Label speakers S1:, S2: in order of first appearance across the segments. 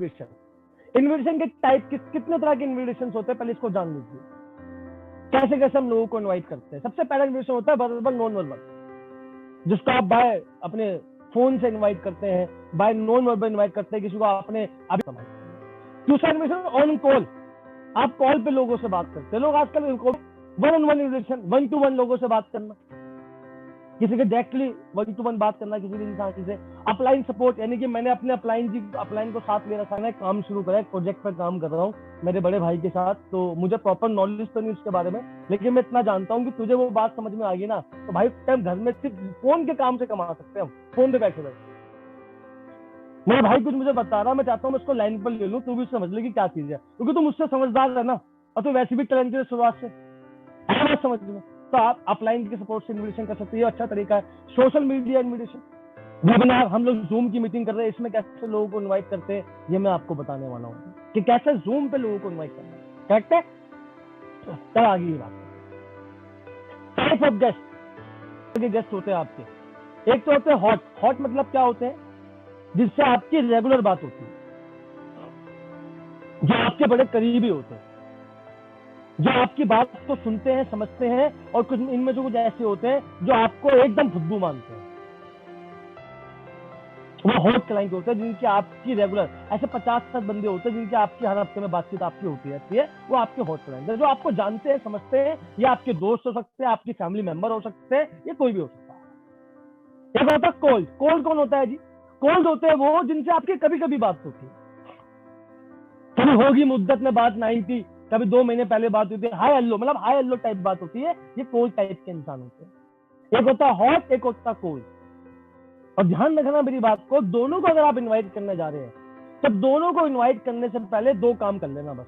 S1: Invitation. Invitation के type कितने तरह के इनविटेशन होते हैं, पहले इसको जान लीजिए। कैसे कैसे हम लोगों को इनवाइट करते हैं। सबसे पहला इनविटेशन होता है वर्बल नॉन वर्बल, जिसको आप बाय अपने फोन से इनवाइट करते हैं, बाय नॉन वर्बल इनवाइट करते हैं किसी को आपने अभी। दूसरा इनविटेशन ऑन कॉल, आप कॉल पे लोगों से बात करते हैं। लोग आजकल one on one invitation, 1-to-1 लोगों से बात करना, किसी के डायरेक्टली 1-to-1 बात करना किसी भी इंसान से। अपलाइन सपोर्ट, यानी कि मैंने अपने अपलाइन को साथ ले रखा है, काम शुरू करा है, प्रोजेक्ट पर काम कर रहा हूँ मेरे बड़े भाई के साथ, तो मुझे प्रॉपर नॉलेज तो नहीं उसके बारे में, लेकिन मैं इतना जानता हूँ कि तुझे वो बात समझ में आ गई ना, तो भाई टाइम घर में सिर्फ फोन के काम से कमा सकते हैं हम, फोन पे बैठे बैठे। मेरा भाई कुछ मुझे बता रहा, मैं चाहता हूँ मैं उसको लाइन पर ले लूँ, तू भी समझ ले कि क्या चीज है, क्योंकि तुम मुझसे समझदार है ना, और तू वैसे भी टैलेंटेड है शुरुआत से, समझ में। तो आप अपलाइन के सपोर्ट से इनविटेशन कर सकते हैं, अच्छा तरीका है। सोशल मीडिया इनविटेशन, वेबिनार, हम लोग जूम की मीटिंग कर रहे हैं, इसमें कैसे लोगों को इनवाइट करते हैं, ये मैं आपको बताने वाला हूँ कि कैसे जूम पे लोगों को इनवाइट करना है। करेक्ट है? तब आगे बात। टाइप ऑफ गेस्ट होते हैं आपके, एक तो होते हैं हॉट। हॉट मतलब क्या होते हैं, जिससे आपकी रेगुलर बात होती है, जो आपके बड़े करीबी होते हैं, जो आपकी बात को सुनते हैं, समझते हैं, और कुछ इनमें जो कुछ ऐसे होते हैं जो आपको एकदम फुद्दू मानते हैं, वो हॉट क्लाइंट होते हैं, जिनकी आपकी रेगुलर, ऐसे 50-60 बंदे होते हैं जिनकी आपकी हर हफ्ते में बातचीत आपकी होती रहती है, वो आपके हॉट क्लाइंट है, जो आपको जानते हैं, समझते हैं, ये आपके दोस्त हो सकते हैं, आपकी फैमिली मेंबर हो सकते हैं, ये कोई भी हो सकता है। एक होता है कोल्ड। कोल्ड कौन होता है जी? कोल्ड होते हैं वो जिनसे आपकी कभी कभी बात होती है, कभी होगी मुद्दत में बात 90, कभी 2 महीने पहले बात होती है, हाय हेलो, मतलब हाय हेलो टाइप बात होती है, ये कोल्ड टाइप के इंसान होते हैं। एक होता है हॉट, एक होता है कोल्ड। और ध्यान रखना मेरी बात को, दोनों को अगर आप इनवाइट करने जा रहे हैं, तो दोनों को इनवाइट करने से पहले 2 काम कर लेना बस।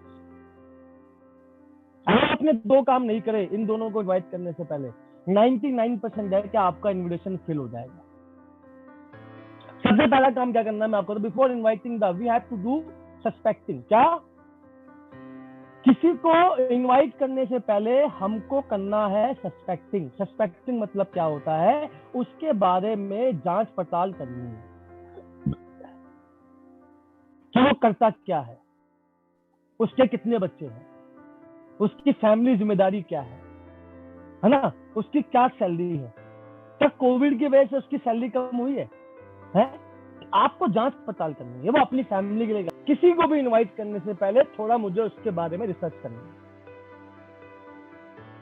S1: अगर आपने 2 काम नहीं करे इन दोनों को इनवाइट करने से पहले, 99% है कि आपका इनविटेशन फिल हो जाएगा। सबसे पहला काम क्या करना है मैं आपको, before inviting the we have to do suspecting. क्या? किसी को इनवाइट करने से पहले हमको करना है सस्पेक्टिंग। सस्पेक्टिंग मतलब क्या होता है, उसके बारे में जांच पड़ताल करनी है कि वो करता क्या है, उसके कितने बच्चे हैं, उसकी फैमिली जिम्मेदारी क्या है ना, उसकी क्या सैलरी है, क्या कोविड की वजह से उसकी सैलरी कम हुई है? आपको जांच पड़ताल करनी है, वो अपनी फैमिली के लिए। किसी को भी इनवाइट करने से पहले थोड़ा मुझे उसके बारे में रिसर्च करनी है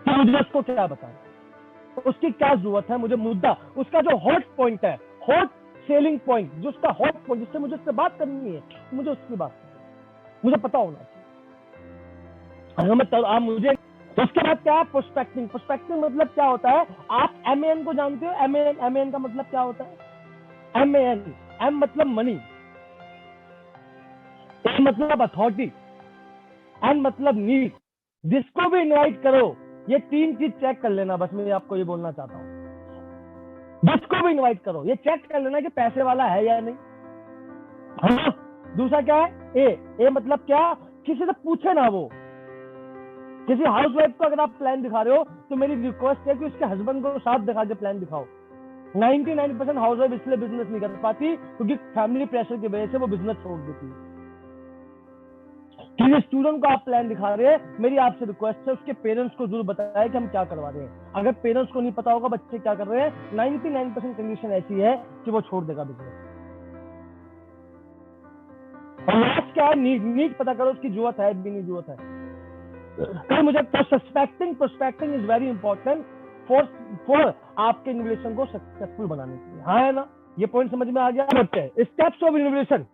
S1: कि मुझे उसको क्या बताना, उसकी क्या जरूरत है, मुझे मुद्दा, उसका जो हॉट पॉइंट है, हॉट सेलिंग पॉइंट, जो उसका हॉट पॉइंट, जिससे मुझे उससे बात करनी है, मुझे उसकी बात करनी है, मुझे पता होना चाहिए। अगर मैं आप मुझे, तो उसके बाद क्या है? प्रोस्पेक्टिंग। प्रोस्पेक्टिंग मतलब क्या होता है? आप MAN को जानते हो? MAN का मतलब क्या होता है? MAN, M मतलब मनी, A मतलब अथॉरिटी, N मतलब नीड। जिसको भी इनवाइट करो, ये 3 चीज चेक कर लेना बस, मैं आपको ये बोलना चाहता हूँ। जिसको भी इनवाइट करो, ये चेक कर लेना कि पैसे वाला है या नहीं। हाँ। दूसरा क्या है? ए मतलब क्या? किसी से पूछे ना वो। किसी हाउसवाइफ को अगर आप प्लान दिखा रहे हो, तो मेरी रिक्वेस्ट है कि उसके हस्बैंड को साथ दिखा के प्लान दिखाओ। 99% हाउसवाइफ इसलिए बिजनेस नहीं कर पाती क्योंकि फैमिली प्रेशर की वजह से वो बिजनेस छोड़ देती है। किसी स्टूडेंट को आप प्लान दिखा रहे हैं, मेरी आपसे रिक्वेस्ट है उसके पेरेंट्स को जरूर बताएं कि हम क्या करवा रहे हैं। अगर पेरेंट्स को नहीं पता होगा बच्चे क्या कर रहे हैं, 99% कंडीशन ऐसी है कि वो छोड़ देगा बिजनेस। और लास्ट क्या है? नीड पता करो, उसकी जरूरत है भी नहीं जरूरत है। कल मुझे prospecting is very important for आपके इनोवेशन को सक्सेसफुल बनाने के लिए। हाँ है ना? ये पॉइंट समझ में आ गया? स्टेप्स ऑफ इनोवेशन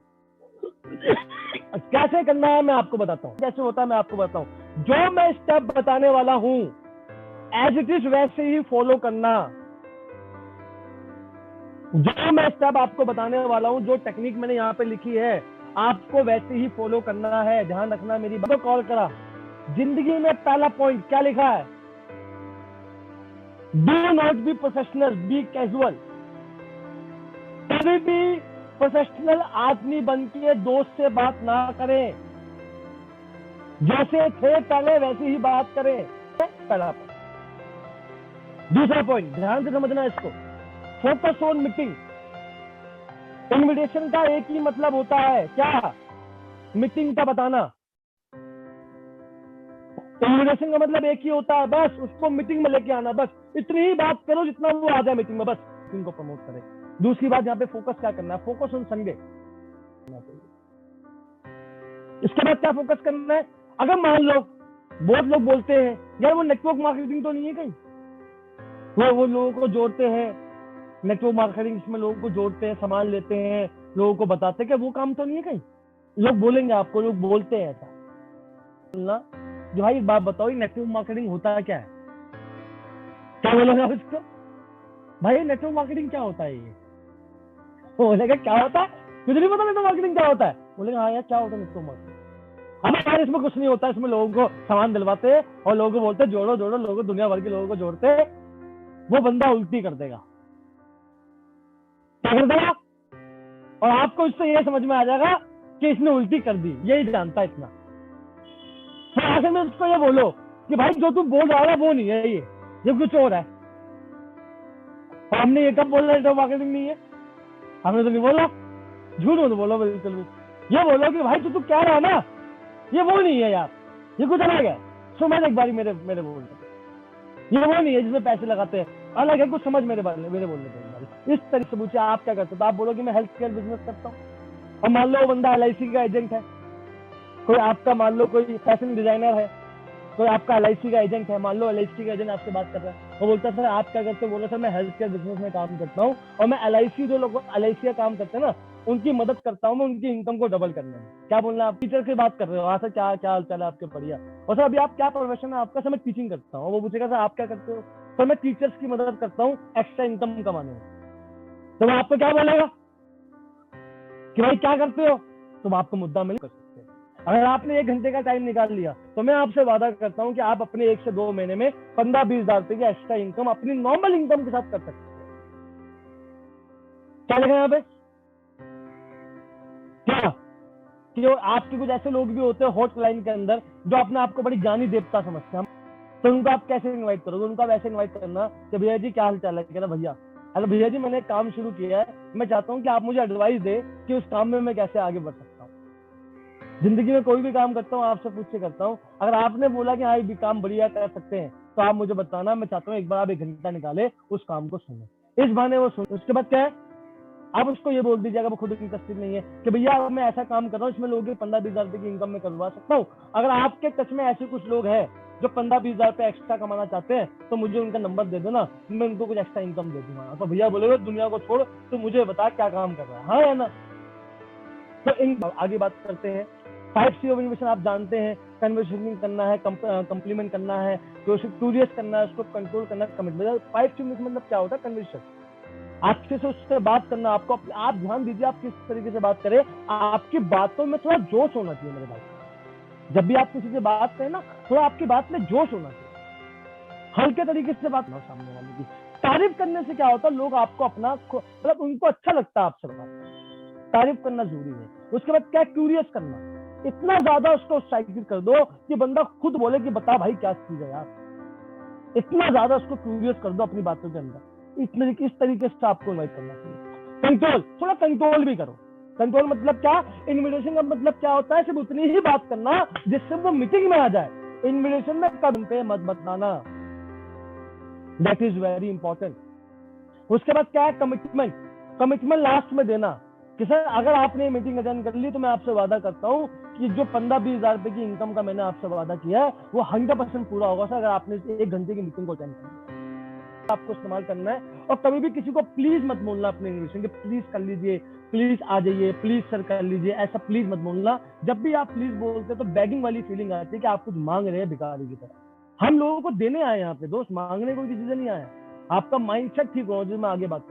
S1: कैसे करना है मैं आपको बताता हूँ, कैसे होता है मैं आपको बताता हूँ। जो मैं स्टेप बताने वाला हूं एज इट इज वैसे ही फॉलो करना। जो मैं स्टेप आपको बताने वाला हूं, जो टेक्निक मैंने यहाँ पे लिखी है, आपको वैसे ही फॉलो करना है। ध्यान रखना मेरी बात को। कॉल करा, जिंदगी में पहला पॉइंट क्या लिखा है? Do not be professional, be casual. कभी भी प्रोफेशनल आदमी बन के दोस्त से बात ना करें, जैसे थे पहले वैसे ही बात करें। पहला पॉइंट। दूसरा पॉइंट ध्यान से समझना इसको, फोकस ऑन मीटिंग। इनविटेशन का एक ही मतलब होता है, क्या? मीटिंग का बताना। इन्विटेशन का मतलब एक ही होता है, बस उसको मीटिंग में लेके आना, बस इतनी ही बात करो जितना वो आ जाए मीटिंग में, बस मीटिंग को प्रमोट करे। दूसरी बात यहाँ पे फोकस क्या करना है, फोकस ऑन संडे। इसके बाद क्या फोकस करना है, अगर मान लो बहुत लोग बोलते हैं यार वो नेटवर्क मार्केटिंग तो नहीं है कहीं, वो लोगों को जोड़ते हैं, नेटवर्क मार्केटिंग में लोगों को जोड़ते हैं, सामान लेते हैं, लोगों को बताते हैं, कि वो काम तो नहीं है कहीं। लोग बोलेंगे आपको, लोग बोलते हैं ऐसा बोलना। जो भाई एक बात बताओ, नेटवर्क मार्केटिंग होता क्या है, क्या बोलोगे आप इसको? भाई नेटवर्क मार्केटिंग क्या होता है? ये बोलेगा क्या होता है, मुझे नहीं पता नेटवर्क मार्केटिंग क्या होता है। बोलेगा हाँ यार क्या होता है नेटवर्क मार्केटिंग। हमें यार इसमें कुछ नहीं होता, इसमें लोगों को सामान दिलवाते हैं और लोगों को बोलते जोड़ो जोड़ो, लोगों दुनिया भर के लोगों को जोड़ते हैं। वो बंदा उल्टी कर देगा, क्या कर देगा, और आपको इससे ये समझ में आ जाएगा कि इसने उल्टी कर दी, यही जानता है इतना। फिर आखिर में उसको ये बोलो कि भाई जो तू बोल रहा है वो नहीं है, ये कुछ और है। और हमने ये कब बोला नेटवर्क मार्केटिंग नहीं है? हमने तो नहीं बोला, झूठ मत बोलो बिल्कुल भी। ये बोलो कि भाई तू कह रहा है ना ये वो नहीं है यार, ये कुछ अलग है। समझ एक बारी मेरे बोलने, ये वो नहीं है जिसमें पैसे लगाते हैं, अलग है कुछ, समझ मेरे बोलने पे। इस तरीके से पूछे आप क्या करते हो, तो आप बोलो कि मैं हेल्थ केयर बिजनेस करता हूँ। और मान लो वो बंदा LIC का एजेंट है, कोई आपका मान लो कोई फैशन डिजाइनर है, कोई आपका LIC का एजेंट है, मान लो LIC का एजेंट आपसे बात कर रहा है, वो बोलता है सर आप क्या करते हो, बोला सर मैं हेल्थ केयर बिजनेस में काम करता हूँ और मैं LIC जो लोग LIC का काम करते हैं ना उनकी मदद करता हूँ, मैं उनकी इनकम को डबल करने में। क्या बोलना है, आप टीचर की बात कर रहे हो, हाँ सर क्या हाल चाल है आपके, बढ़िया। और सर अभी आप क्या प्रोफेशन है आपका? सर मैं टीचिंग करता हूँ। वो पूछेगा सर आप क्या करते हो? सर मैं टीचर्स की मदद करता हूँ एक्स्ट्रा इनकम कमाने में। तो वो आपको क्या बोलेगा कि भाई क्या करते हो, तो आपको मुद्दा मिल कर सकते हैं। अगर आपने 1 घंटे का टाइम निकाल लिया तो मैं आपसे वादा करता हूं कि आप अपने 1 से 2 महीने में 15-20 हजार रुपए की एक्स्ट्रा इनकम अपनी नॉर्मल इनकम के साथ कर सकते हैं। क्या लिखा है यहाँ पे? क्या कि आपके कुछ ऐसे लोग भी होते हैं हॉटलाइन के अंदर जो अपने आप को बड़ी ज्ञानी देवता समझते हैं, तो उनको आप कैसे इन्वाइट करोगे? उनको आप ऐसे इन्वाइट करना कि भैया जी क्या हाल चाल है, कहना भैया हेलो भैया जी मैंने एक काम शुरू किया है, मैं चाहता हूँ कि आप मुझे एडवाइस दे कि उस काम में मैं कैसे आगे बढ़ सकता हूँ। जिंदगी में कोई भी काम करता हूँ आपसे पूछ के करता हूँ, अगर आपने बोला कि हाँ ये काम बढ़िया कर सकते हैं तो आप मुझे बताना, मैं चाहता हूँ एक बार आप 1 घंटा निकाले उस काम को सुने। इस बहाने वो सुने। उसके बाद क्या है, आप उसको ये बोल दीजिए अगर वो खुद इंटरेस्टेड नहीं है कि भैया मैं ऐसा काम कर रहा हूँ इसमें लोगों की 15-20 हजार रुपए की इनकम में करवा सकता हूँ, अगर आपके टच में ऐसे कुछ लोग हैं जो 15-20 हजार रुपए एक्स्ट्रा कमाना चाहते हैं तो मुझे उनका नंबर दे देना, मैं उनको कुछ एक्स्ट्रा इनकम दे दूंगा। तो भैया बोले दुनिया को छोड़ तो मुझे बता क्या काम कर रहा है, हाँ है ना? तो इन आगे बात करते हैं। 5 C ऑफ इन्वेस्टमेंट आप जानते हैं, कन्वर्सेशन करना है, कंप्लीमेंट करना है, क्यूरियस करना है, उसको कंट्रोल करना है, कमिटमेंट। 5 C मतलब क्या होता है? कन्वर्सेशन, आपसे से उससे बात करना। आपको आप ध्यान दीजिए आप किस तरीके से बात करें, आपकी बातों में थोड़ा जोश होना चाहिए मेरे भाई। जब भी आप किसी से बात करें ना थोड़ा आपकी बात में जोश होना चाहिए, हल्के तरीके से बात ना। सामने वाले की तारीफ करने से क्या होता है, लोग आपको अपना मतलब उनको अच्छा लगता है आपसे बात, तारीफ करना जरूरी है। उसके बाद क्या, क्यूरियस करना, इतना ज्यादा उसको उत्साहित कर दो कि बंदा खुद बोले कि बता भाई क्या चीज है यार, इतना ज्यादा उसको क्यूरियस कर दो अपनी बातों के अंदर। इस तरीके से आपको इन्वाइट करना चाहिए। कंट्रोल, थोड़ा कंट्रोल भी करो। कंट्रोल मतलब क्या, इन्विटेशन का मतलब क्या होता है, सिर्फ उतनी ही बात करना जिससे वो मीटिंग में आ जाए। इन्विटेशन में कदम पे मत बताना, दैट इज वेरी इंपॉर्टेंट। उसके बाद क्या है, कमिटमेंट। कमिटमेंट लास्ट में देना कि सर अगर आपने मीटिंग अटेंड कर ली तो मैं आपसे वादा करता हूँ कि जो 15-20 हजार रुपए की इनकम का मैंने आपसे वादा किया है वो 100% पूरा होगा सर, अगर आपने 1 घंटे की मीटिंग को अटेंड कर लिया। आपको इस्तेमाल करना है। और कभी भी किसी को प्लीज मत बोलना अपने इन्विटेशन के, प्लीज कर लीजिए, प्लीज आ जाइए, प्लीज सर कर लीजिए, ऐसा प्लीज मत बोलना। जब भी आप प्लीज बोलते हैं तो बैगिंग वाली फीलिंग आती है कि आप कुछ मांग रहे हैं भिखारी की तरह। हम लोगों को देने आए यहाँ पे दोस्त, मांगने कोई किसी से नहीं आया। आपका माइंडसेट ठीक हो, जिसमें आगे बात